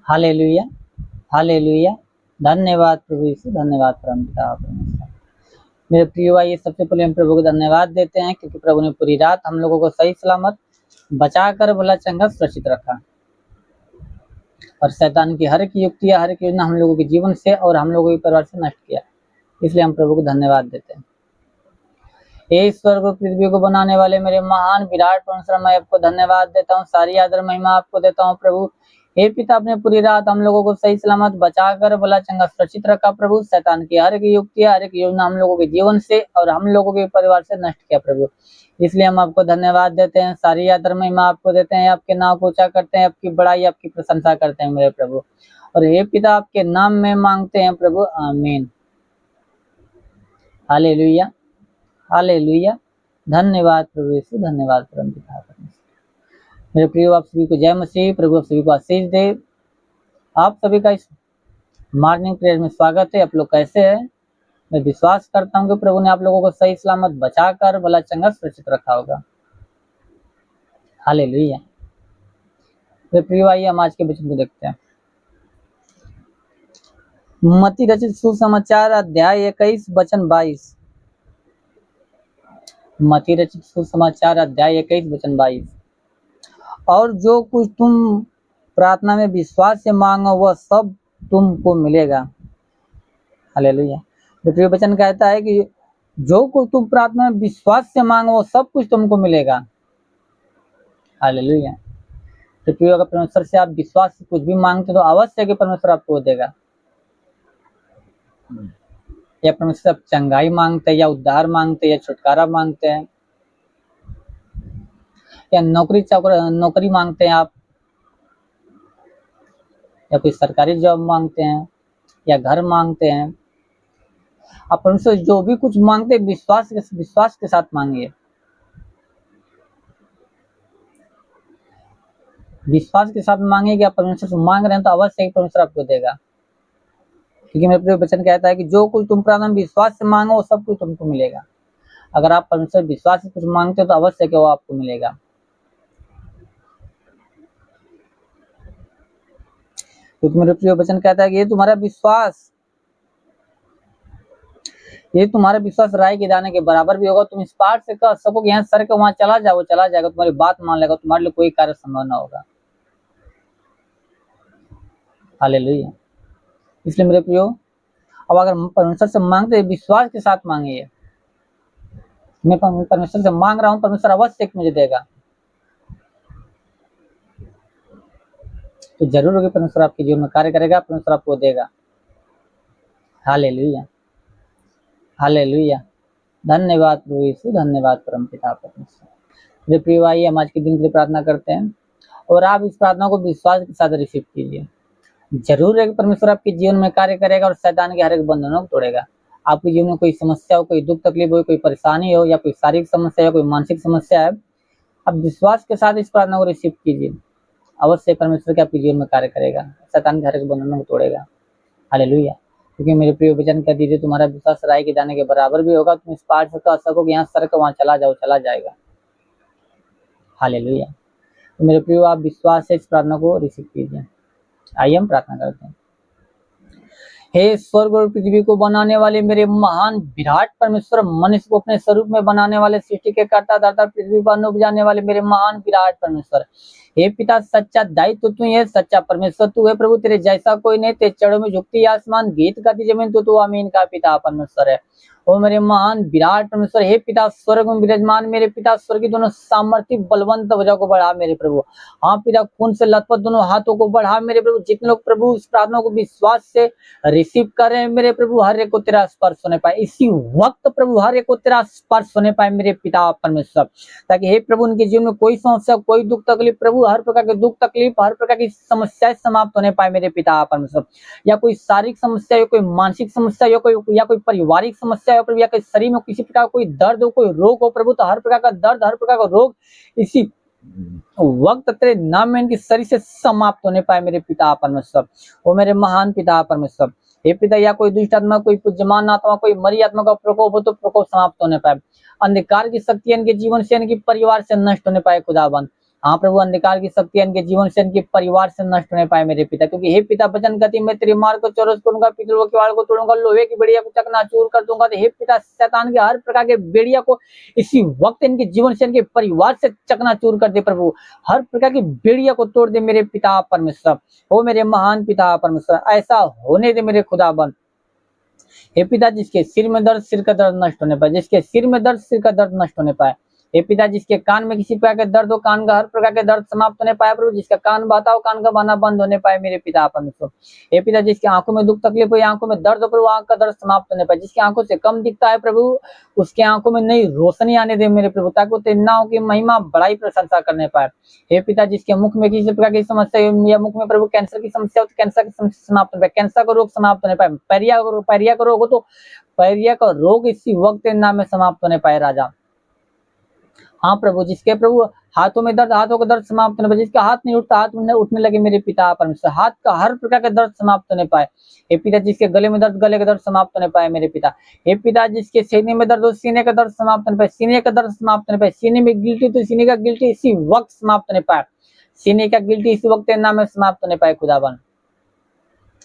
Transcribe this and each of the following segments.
Hallelujah, hallelujah. धन्यवाद प्रभु यीशु, धन्यवाद परमपिता परमेश्वर। मेरे प्रिय भाई, सबसे पहले हम प्रभु को धन्यवाद देते हैं क्योंकि प्रभु ने पूरी रात हम लोगों को सही सलामत बचाकर भला चंगा सुरक्षित रखा और शैतान की हर एक युक्तियां, हर एक योजना हम लोगों के जीवन से और हम लोगों के परिवार से नष्ट किया। इसलिए हम प्रभु को धन्यवाद देते हैं। हे स्वर्ग और पृथ्वी को बनाने वाले मेरे महान विराट परमेश्वर, मैं आपको धन्यवाद देता हूँ, सारी आदर महिमा आपको देता हूँ प्रभु। हे पिता, अपने पूरी रात हम लोगों को सही सलामत बचाकर भला चंगा सुरक्षित रखा प्रभु। शैतान की हर एक युक्तियां, हर एक योजना हम लोगों के जीवन से और हम लोगों के परिवार से नष्ट किया प्रभु। इसलिए हम आपको धन्यवाद देते हैं, सारी आदर महिमा आपको देते हैं, आपके नाम को ऊंचा करते हैं, आपकी बड़ाई, आपकी प्रशंसा करते हैं मेरे प्रभु। और हे पिता, आपके नाम में मांगते हैं प्रभु, आमीन। Hallelujah, hallelujah. धन्यवाद प्रभु यीशु, धन्यवाद परमपिता परमेश्वर। मेरे प्रियो, आप सभी को जय मसीह। प्रभु आप सभी को आशीष दे। आप सभी का इस मॉर्निंग प्रेयर में स्वागत है। आप लोग कैसे हैं? मैं विश्वास करता हूँ कि प्रभु ने आप लोगों को सही सलामत बचाकर भला चंगा सुरक्षित रखा होगा। हालेलुया। मेरे प्रियो, आइए हम आज के वचन को देखते हैं। मत्ती रचित सुसमाचार अध्याय 21 वचन 22। मत्ती रचित सुसमाचार अध्याय 21 वचन 22। और जो कुछ तुम प्रार्थना में विश्वास से मांगो वह सब तुमको मिलेगा। हालेलुया। तो प्रिय वचन कहता है कि जो कुछ तुम प्रार्थना में विश्वास से मांगो वो सब कुछ तुमको मिलेगा। हालेलुया। तो प्रिय, अगर परमेश्वर से आप विश्वास से कुछ भी मांगते तो अवश्य कि परमेश्वर आपको देगा। या परमेश्वर से आप चंगाई मांगते हैं, या उद्धार मांगते हैं, या छुटकारा मांगते हैं, या नौकरी मांगते हैं आप, या कोई सरकारी जॉब मांगते हैं, या घर मांगते हैं, आप परमेश्वर जो भी कुछ मांगते हैं विश्वास के साथ मांगिए। विश्वास के साथ मांगे कि आप परमेश्वर से मांग रहे हैं तो अवश्य ही परमेश्वर आपको देगा। क्योंकि मेरे प्रिय वचन कहता है कि जो कुछ तुम प्रार्थना में विश्वास से मांगो वो सब कुछ तुमको मिलेगा। अगर आप परमेश्वर विश्वास से कुछ मांगते हो तो अवश्य कि वो आपको मिलेगा। क्योंकि मेरे प्रिय वचन कहता है कि ये तुम्हारा विश्वास राई के दाने के बराबर भी होगा। तुम इस पार से कह सको कि यहाँ सर के वहां चला जाओ, चला जाएगा, तुम्हारी बात मान लेगा, तुम्हारे लिए कोई कार्य संभव ना होगा। हालेलुया। इसलिए मेरे प्रियो, अब अगर परमेश्वर से मांगते हैं विश्वास के साथ मांगिए। मैं परमेश्वर से मांग रहा हूँ, परमेश्वर अवश्य मुझे देगा। तो जरूर होगी परमेश्वर आपके जीवन में कार्य करेगा, परमेश्वर आपको देगा। Hallelujah, hallelujah. धन्यवाद प्रभु यीशु, धन्यवाद परमपिता परमेश्वर। मेरे प्रिय भाई, हम आज के दिन के लिए प्रार्थना करते हैं और आप इस प्रार्थना को विश्वास के साथ रिसीव कीजिए। जरूर है कि परमेश्वर आपके जीवन में कार्य करेगा और शैतान के हर एक बंधनों को तोड़ेगा। आपके जीवन में कोई समस्या हो, कोई दुख तकलीफ हो, कोई परेशानी हो, या कोई शारीरिक समस्या या कोई मानसिक समस्या है, आप विश्वास के साथ इस प्रार्थना को रिसीव कीजिए। अवश्य परमेश्वर के आपके जीवन में कार्य करेगा, शैतान के हर एक बंधनों को तोड़ेगा। हालेलुया। क्योंकि मेरे प्रिय वचन कह दीजिए, तुम्हारा विश्वास राई के दाने के बराबर भी होगा। तुम इस पार से कह सको कि यहाँ सर के वहां चला जाओ, चला जाएगा। हालेलुया। तो मेरे प्रियो, आप विश्वास से इस प्रार्थना को रिसीव कीजिए। आइए हम प्रार्थना करते हैं। हे स्वर्ग और पृथ्वी को बनाने वाले मेरे महान विराट परमेश्वर, मनुष्य को अपने स्वरूप में बनाने वाले, सृष्टि के कर्ता दाता, पृथ्वी पर उपजाने वाले मेरे महान विराट परमेश्वर, हे पिता, सच्चा दायित्व तू है, सच्चा परमेश्वर तू है प्रभु। तेरे जैसा कोई नहीं, तेरे चरणों में झुकती आसमान, गीत गाती जमीन, तो तू आमीन का पिता परमेश्वर है। ओ मेरे महान विराट परमेश्वर, हे पिता स्वर्ग में विराजमान मेरे पिता, स्वर्ग की दोनों सामर्थ्य बलवंत भुजा को बढ़ा मेरे प्रभु। हाँ पिता, खून से लथपथ दोनों हाथों को बढ़ा मेरे प्रभु। जितने लोग प्रभु इस प्रार्थना को विश्वास से रिसीव कर रहे हैं मेरे प्रभु, हर एक को तेरा स्पर्श होने पाए इसी वक्त प्रभु, हर एक को तेरा स्पर्श होने पाए मेरे पिता परमेश्वर। ताकि हे प्रभु, उनके जीवन में कोई समस्या, कोई दुख तकलीफ प्रभु, हर प्रकार के दुख तकलीफ, हर प्रकार की समस्याएं समाप्त होने पाए मेरे पिता परमेश्वर। या कोई शारीरिक समस्या, या कोई मानसिक समस्या, या कोई पारिवारिक समस्या हो प्रभु, या कोई शरीर में किसी प्रकार कोई दर्द हो, कोई रोग हो प्रभु, तो हर प्रकार का दर्द, हर प्रकार का रोग इसी वक्त तेरे नाम में इनकी शरीर से समाप्त होने पाए मेरे पिता परमेश्वर। वो मेरे महान पिता परमेश्वर, हे पिता, या कोई दुष्ट आत्मा, कोई पुज्यमान आत्मा, कोई मरी आत्मा का प्रकोप हो तो प्रकोप समाप्त होने पाए। अंधकार की शक्ति इनके जीवन से, इनके परिवार से नष्ट होने पाए खुदाबंद। हाँ प्रभु, अंधकार की शक्ति इनके जीवन से, इनके परिवार से नष्ट होने पाए मेरे पिता, क्योंकि हे पिता वचन कहती मैं तेरे मार्ग को चौरस करूंगा, पितरों के वाड़ को तोड़ूंगा, लोहे की बेड़िया को चकनाचूर कर दूंगा। तो हे पिता, शैतान के हर प्रकार के बेड़िया को इसी वक्त इनके जीवन से, इनके परिवार से चकनाचूर कर दे प्रभु। हर प्रकार की बेड़िया को तोड़ दे मेरे पिता परमेश्वर। ओ मेरे महान पिता परमेश्वर, ऐसा होने दे मेरे खुदाबंद। हे पिता, जिसके सिर में दर्द, सिर का दर्द नष्ट होने पाए, जिसके सिर में दर्द, सिर का दर्द नष्ट होने पाए। हे पिता, जिसके कान में किसी प्रकार के दर्द हो, कान का हर प्रकार के दर्द समाप्त होने पाए प्रभु। जिसका कान बहता हो, कान का बहना बंद होने पाए मेरे पिता परमेश्वर। हे पिता, जिसकी आंखों में दुख तकलीफ हो, आंखों में दर्द हो प्रभु, आंख का दर्द समाप्त होने पाए। जिसकी आंखों से कम दिखता है प्रभु, उसकी आंखों में नई रोशनी आने दे मेरे प्रभु, ताकि वो तेरे नाम की महिमा बड़ाई प्रशंसा करने पाए। हे पिता, जिसके मुख में किसी प्रकार की समस्या हो, या मुख में प्रभु कैंसर की समस्या हो, तो कैंसर की समस्या समाप्त होने पाए, कैंसर का रोग समाप्त होने पाए। पैरिया का रोग हो तो पैरिया का रोग इसी वक्त तेरे नाम में समाप्त होने पाए राजा। हाँ प्रभु, जिसके प्रभु हाथों में दर्द, हाथों का दर्द समाप्त होने पाए। जिसका हाथ नहीं उठता, हाथ में उठने लगे मेरे पिता परमेश्वर। हाथ का हर प्रकार का दर्द समाप्त होने पाए। हे पिता, जिसके गले में दर्द, गले का दर्द समाप्त होने पाए मेरे पिता। हे पिता, जिसके सीने में दर्द हो, सीने का दर्द समाप्त होने पाए, सीने का दर्द समाप्त होने पाए। सीने में गिल्टी तो सीने का गिल्टी इसी वक्त समाप्त होने पाए। सीने का गिल्टी इसी वक्त तेरे नाम में समाप्त होने पाए खुदावन।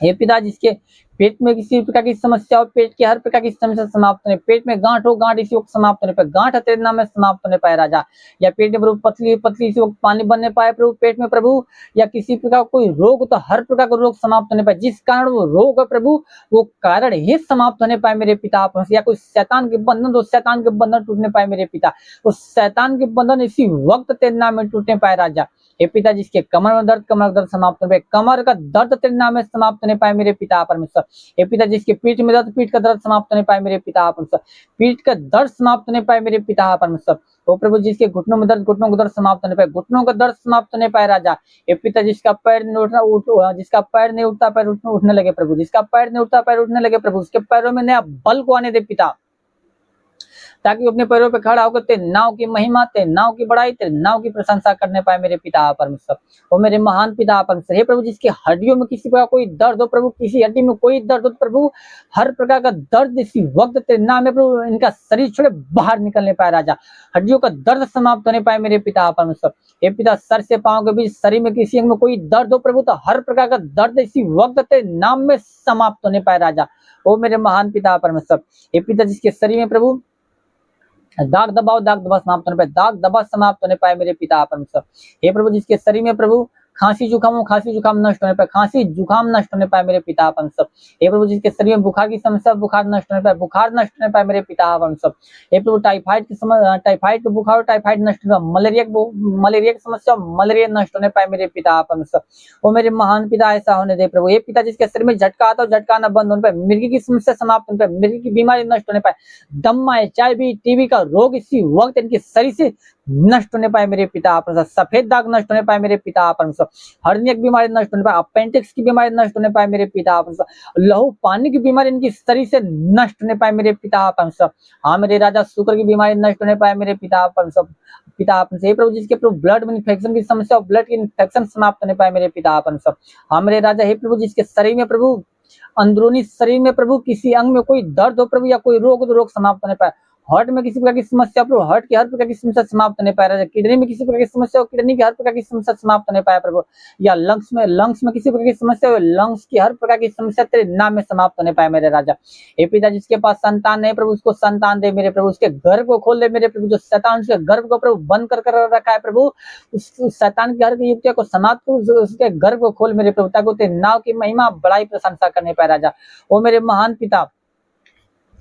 हे पिता, जिसके पेट में किसी प्रकार की समस्या हो, पेट की हर प्रकार की समस्या समाप्त होने, पेट में गांठ हो, गांठ इसी वक्त समाप्त होने पाए। गांठ तेरे नाम में समाप्त होने पाए राजा। या पेट में प्रभु पतली पतली इसी वक्त पानी बनने पाए प्रभु पेट में प्रभु। या किसी प्रकार का कोई रोग हो, तो हर प्रकार का रोग समाप्त होने पाए। जिस कारण वो रोग है प्रभु, वो कारण ही समाप्त होने पाए मेरे पिता। या कोई शैतान के बंधन, तो शैतान के बंधन टूटने पाए मेरे पिता। उस शैतान के बंधन इसी वक्त तेरे नाम में टूटने पाए राजा। हे पिता, जिसके कमर में दर्द, कमर का दर्द समाप्त होने पाए। कमर का दर्द तेरे नाम में समाप्त होने पाए मेरे पिता परमेश्वर। हे पिता, जिसके पीठ में दर्द, पीठ का दर्द समाप्त होने पाए मेरे पिता परमेश्वर। पीठ का दर्द समाप्त होने पाए मेरे पिता परमेश्वर। ओ प्रभु, जिसके घुटनों में दर्द, घुटनों का दर्द समाप्त होने पाए, घुटनों का दर्द समाप्त होने पाए राजा। हे पिता, जिसका पैर नहीं उठना, जिसका पैर नहीं उठता, पैर उठने लगे प्रभु। जिसका पैर नहीं उठता, पैर उठने लगे प्रभु। उसके पैरों में नया बल को आने दे पिता, ताकि वो अपने पैरों पे खड़ा होकर तेरे नाम की महिमा, तेरे नाम की बड़ाई, तेरे नाम की प्रशंसा करने पाए मेरे पिता परमेश्वर। और मेरे महान पिता परमेश्वर, हे प्रभु, जिसकी हड्डियों में किसी प्रकार कोई दर्द हो प्रभु, किसी हड्डी में कोई दर्द हो प्रभु, हर प्रकार का दर्द इसी वक्त तेरे नाम में प्रभु, इनका शरीर छोड़े बाहर निकलने पाए राजा। हड्डियों का दर्द समाप्त होने पाए मेरे पिता परमेश्वर। हे पिता, सर से पांव के बीच शरीर में किसी अंग में कोई दर्द हो प्रभु, तो हर प्रकार का दर्द इसी वक्त तेरे नाम में समाप्त होने पाए राजा। ओ मेरे महान पिता परमेश्वर, हे पिता, जिसके शरीर में प्रभु दाग दबाव, दाग दबाव समाप्त होने पाए, दाग दबाव समाप्त होने पाए मेरे पिता परमेश्वर। हे प्रभु, जिसके शरीर में प्रभु खांसी जुकाम हो, खांसी जुकाम नष्ट होने पाए, खांसी जुकाम नष्ट होने पाए मेरे पिता परमेश्वर। हे प्रभु, जिसके शरीर में बुखार की समस्या, बुखार नष्ट होने पाए, बुखार नष्ट होने पाए मेरे पिता परमेश्वर। हे प्रभु, टाइफाइड की समस्या, टाइफाइड का बुखार, टाइफाइड नष्ट होने पाए, मलेरिया की समस्या, मलेरिया नष्ट होने पाए मेरे पिता परमेश्वर। वो मेरे महान पिता, ऐसा होने दे प्रभु। हे पिता, जिसके शरीर में झटका आता हो, झटका आना बंद होने पाए, मिर्गी की समस्या समाप्त होने पाए, मिर्गी की बीमारी नष्ट होने पाए, दम्मा, HIV, टीबी का रोग इसी वक्त इनके शरीर से नष्ट होने पाए मेरे पिता परमेश्वर। सफेद दाग नष्ट होने पाए मेरे पिता परमेश्वर। हर्निया की बीमारी नष्ट होने पाए, अपेंडिक्स की बीमारी नष्ट होने पाए मेरे पिता परमेश्वर। लहू पानी की बीमारी इनकी शरीर से नष्ट होने पाए मेरे पिता परमेश्वर। हाँ मेरे राजा, शुक्र की बीमारी नष्ट होने पाए मेरे पिता परमेश्वर। पिता परमेश्वर, हे प्रभु, जिसके प्रभु ब्लड में इन्फेक्शन की समस्या, ब्लड की इन्फेक्शन समाप्त होने पाए मेरे पिता परमेश्वर। हाँ मेरे राजा, हे प्रभु, जिसके शरीर में प्रभु, अंदरूनी शरीर में प्रभु किसी अंग में कोई दर्द हो प्रभु, या कोई रोग हो, तो रोग समाप्त होने पाए। हार्ट में किसी प्रकार की समस्या प्रभु, हार्ट की हर प्रकार की समस्या समाप्त होने पाए राजा। किडनी में किसी प्रकार की समस्या हो, किडनी की हर प्रकार की समस्या समाप्त होने पाए प्रभु। या लंग्स में किसी प्रकार की समस्या हो, लंग्स की हर प्रकार की समस्या तेरे नाम में समाप्त होने पाए मेरे राजा। हे पिता, जिसके पास संतान नहीं प्रभु, उसको संतान दे मेरे प्रभु। उसके गर्भ को खोल दे मेरे प्रभु। जो शैतान उसके गर्भ को प्रभु बंद कर रखा है प्रभु, उस शैतान की हर युक्तियों को समाप्त कर उसके गर्भ को खोल मेरे प्रभु, ताकि तेरे नाम की महिमा बड़ाई प्रशंसा करने पाए राजा। ओ मेरे महान पिता,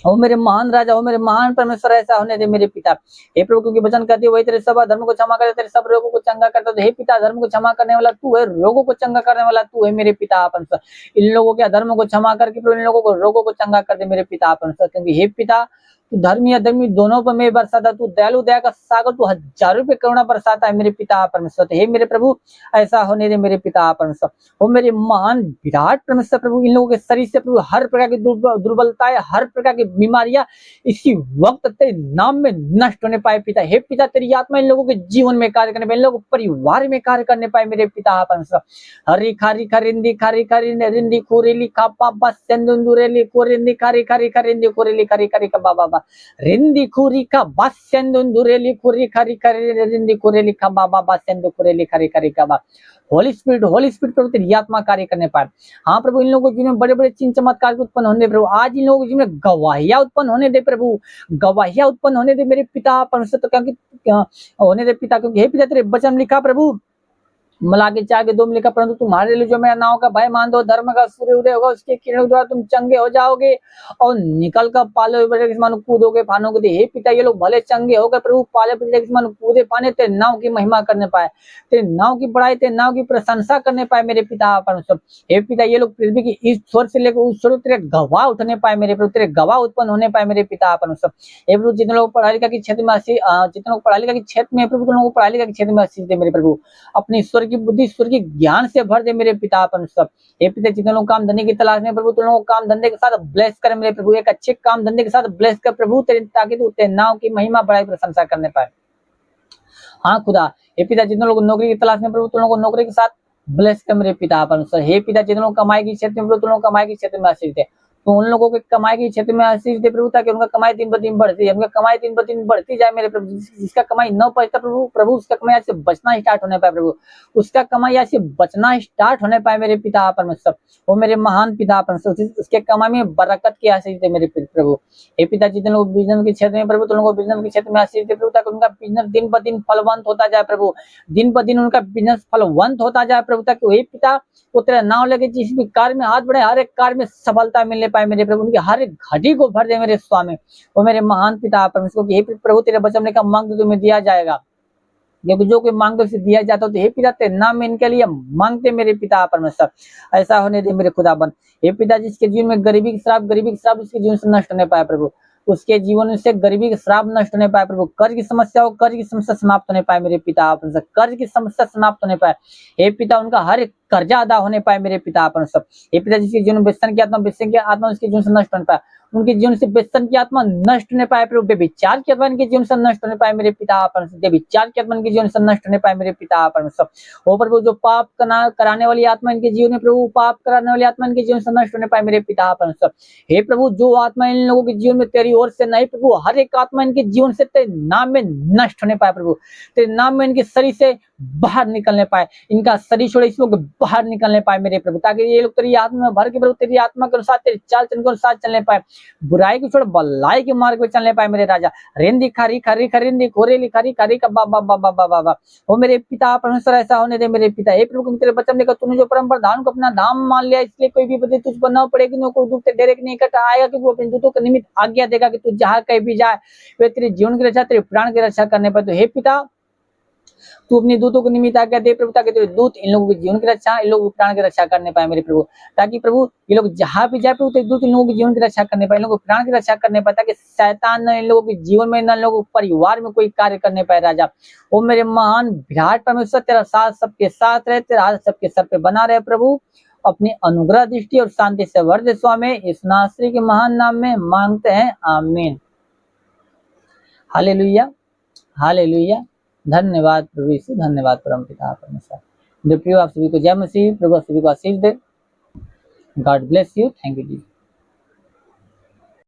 ओ मेरे महान राजा, ओ मेरे महान परमेश्वर, ऐसा होने दे मेरे पिता। हे प्रभु, क्योंकि वचन कहती है वही तेरे सब धर्म को क्षमा करे, तेरे सब रोगों को चंगा करता है। हे पिता, धर्म को क्षमा करने वाला तू है, रोगों को चंगा करने वाला तू है मेरे पिता परमेश्वर। इन लोगों के धर्म को क्षमा करके प्रभु, इन लोगों को रोगों को चंगा कर दे मेरे पिता परमेश्वर। क्योंकि हे पिता, तू धर्मी अधर्मी दोनों पर मैं बरसाता, तू दयालु दया का सागर, तू हजारों पे करुणा बरसाता है मेरे पिता परमेश्वर। हे मेरे प्रभु, ऐसा होने दे मेरे पिता परमेश्वर। ओ मेरे महान विराट परमेश्वर प्रभु, इन लोगों के शरीर से प्रभु हर प्रकार की दुर्बलताएं, हर प्रकार की बीमारियां इसी वक्त तेरे नाम में नष्ट होने पाए पिता। हे पिता, तेरी आत्मा इन लोगों के जीवन में कार्य करने पाए, इन लोगों के परिवार में कार्य करने पाए मेरे पिता परमेश्वर। हरी खारी खरिंदी खारी खारी रिंदी खोरेली खापा बस चंदुरेली कोरिंदी खारी खारी खरिंदी खोरेली खरी खरी का बाबा। रिंदी खुरी का बासेंदुरेली खुरी खरी खरी रिंदी खुरेली का बाबा बासेंदु खुरेली खरी खरी का बा। होली स्पिरिट प्रभु तेरी आत्मा कार्य करने पाए। हाँ प्रभु, इन लोगों के जीवन में बड़े बड़े चिन्ह चमत्कार उत्पन्न होने दे प्रभु। आज इन लोगों के जीवन में गवाहियां उत्पन्न होने दे प्रभु, गवाहियां उत्पन्न होने दे मेरे पिता परमेश्वर। तो क्योंकि होने दे पिता, क्योंकि हे पिता तेरे वचन लिखा प्रभु मलाकी 4:2 में लिखा, परंतु तुम्हारे लिए जो मेरा नाव का भय मान दो, धर्म का सूर्य उदय होगा, उसके किरणों द्वारा तुम चंगे हो जाओगे और निकल कर पाले बड़े के समान कूदोगे फानोगे। हे पिता ये लोग भले चंगे हो गए प्रभु, पाले बड़े के समान कूदे फाने, तेरे नाव की महिमा करने पाए, तेरे नाव की बड़ाई, तेरे नाव की प्रशंसा करने पाए मेरे पिता परमेश्वर। हे पिता ये लोग पृथ्वी की इस छोर से लेकर उस छोर तेरे गवाह उठने पाए मेरे प्रभु, तेरे गवाह उत्पन्न होने पाए मेरे पिता परमेश्वर। हे प्रभु जितने लोग पढ़ाई लिखा के क्षेत्र में जितने लोग पढ़ाई लिखा के क्षेत्र में प्रभु, तुम लोगों को पढ़ाई लिखा के क्षेत्र में आशीष दे मेरे प्रभु। अपनी ईश्वर की बुद्धि, ईश्वर की ज्ञान से भर दे मेरे पिता परमेश्वर। हे पिता जितने लोग काम धंधे की तलाश में प्रभु, तुम लोगों को काम धंधे के साथ ब्लेस कर मेरे प्रभु, एक अच्छे काम धंधे के साथ ब्लेस कर प्रभु, ताकि तू तेरे नाम की महिमा बड़ाई प्रशंसा करने पाए। हाँ खुदा, हे पिता जितने लोग नौकरी की तलाश में प्रभु, तुम लोगों को नौकरी के साथ ब्लेस कर मेरे पिता परमेश्वर। हे पिता जितने लोग कमाई की क्षेत्र में प्रभु, तुम लोग कमाई के क्षेत्र में आशीष दे, तो उन लोगों के कमाई के क्षेत्र में आशीष दे प्रभु, ताकि उनका कमाई दिन ब दिन बढ़ती है, उनका कमाई दिन ब दिन बढ़ती जाए मेरे प्रभु। जिसका कमाई न पड़ता प्रभु उसका कमाई आज से बचना स्टार्ट होने पाए प्रभु, उसका कमाई आज से बचना स्टार्ट होने पाए मेरे पिता परमेश्वर। वो मेरे महान पिता परमेश्वर, उसके कमाई में बरकत की आशीष दे मेरे प्रभु। हे पिता जितने लोग बिजनेस के क्षेत्र में प्रभु, तुम लोगों को बिजनेस के क्षेत्र में आशीष दे प्रभु, ताकि उनका बिजनेस दिन ब दिन फलवंत होता जाए प्रभु, दिन ब दिन उनका बिजनेस फलवंत होता जाए प्रभु, ताकि हे पिता वो तेरा नाम लेके जिस भी कार्य में हाथ बढ़े, हर एक कार्य में सफलता मिलने पाए मेरे प्रभु, उनकी हर एक घड़ी को भर दे मेरे स्वामी। वो मेरे महान पिता परमेश्वर, हे प्रभु तेरे वचन का मांग तो तुम्हें दिया जाएगा, क्योंकि जो कोई मांगते उसे दिया जाता है। तो हे पिता तेरे नाम में इनके लिए मांगते मेरे पिता परमेश्वर, ऐसा होने दे मेरे खुदाबंद। हे पिता जिसके जीवन में गरीबी की श्राप उसके जीवन से नष्ट होने पाए प्रभु, उसके जीवन से गरीबी के श्राप नष्ट होने पाए प्रभु, कर्ज की समस्या समाप्त होने पाए मेरे पिता परमेश्वर, कर्ज की समस्या समाप्त होने पाए। हे पिता उनका हर एक कर्जा अदा होने पाए मेरे पिता परमेश्वर। हे पिता जिसके जीवन में व्यसन की आत्मा उसके जीवन से नष्ट होने पाए, उनके जीवन से व्यसन की आत्मा नष्ट होने पाए प्रभु, बेविचार की आत्मा इनके जीवन से नष्ट होने पाए मेरे पिता परमेश्वर, बेविचार की आत्मा इनके जीवन से नष्ट होने पाए मेरे पिता परमेश्वर। ओ प्रभु जो पाप कराने वाली आत्मा इनके जीवन में प्रभु, पाप कराने वाली आत्मा इनके जीवन से नष्ट होने पाए मेरे पिता परमेश्वर। हे प्रभु जो आत्मा इन लोगों के जीवन में तेरी ओर से नहीं प्रभु, हर एक आत्मा इनके जीवन से तेरे नाम में नष्ट होने पाए प्रभु, तेरे नाम में इनके शरीर से बाहर निकलने पाए, इनका शरीर छोड़े इस लोग बाहर निकलने पाए मेरे प्रभु, ताकि ये लोग तेरी आत्मा में भर के प्रभु तेरी आत्मा के अनुसार, तेरी चाल चलन के अनुसार चलने पाए, बुराई की छोड़ भलाई के मार्ग पे चलने पाए मेरे राजा। रेंदी खरी खरी खरिंदी खोरेली खरी खरी का बाबा बाबा बाबा बाबा। वो मेरे पिता परमेश्वर ऐसा होने दे मेरे पिता। हे प्रभु तेरे वचन लेकर तूने जो परम प्रधान को अपना धाम मान लिया, इसलिए कोई भी बदले तुझ पर न पड़ेगी, न कोई दुख तेरे नहीं इकट्ठा आएगा, कि वो अपने दूतों के निमित्त आज्ञा देगा कि तू जहाँ कहीं भी जाए वे तेरे जीवन की रक्षा, तेरे प्राण की रक्षा करने पर। तो हे पिता तू अपने दूतों को निमित्त आज्ञा दे प्रभु, ताकि तेरे दूत इन लोगों के जीवन की रक्षा, इन लोगों के प्राण की रक्षा करने पाए मेरे प्रभु, ताकि प्रभु ये लोग जहां भी जाए प्रभु तेरे दूत इन लोगों के जीवन की रक्षा करने पाए, इन लोगों के प्राण की रक्षा करने पाए, ताकि शैतान न इन लोगों के जीवन में, न इन लोगों के परिवार में कोई कार्य करने पाए राजा। वो मेरे महान विराट परमेश्वर तेरा साथ सबके साथ रहे, तेरा हाथ सबके सर पे बना रहे प्रभु, अपनी अनुग्रह दृष्टि और शांति से भर दे स्वामी, इस नासरी के महान नाम में मांगते हैं, आमीन। Hallelujah hallelujah. धन्यवाद प्रभु यीशु, धन्यवाद परम पिता परमेश्वर। प्रिय आप सभी को जय मसीह, प्रभु आप सभी को आशीष दे। God bless you, thank you ji.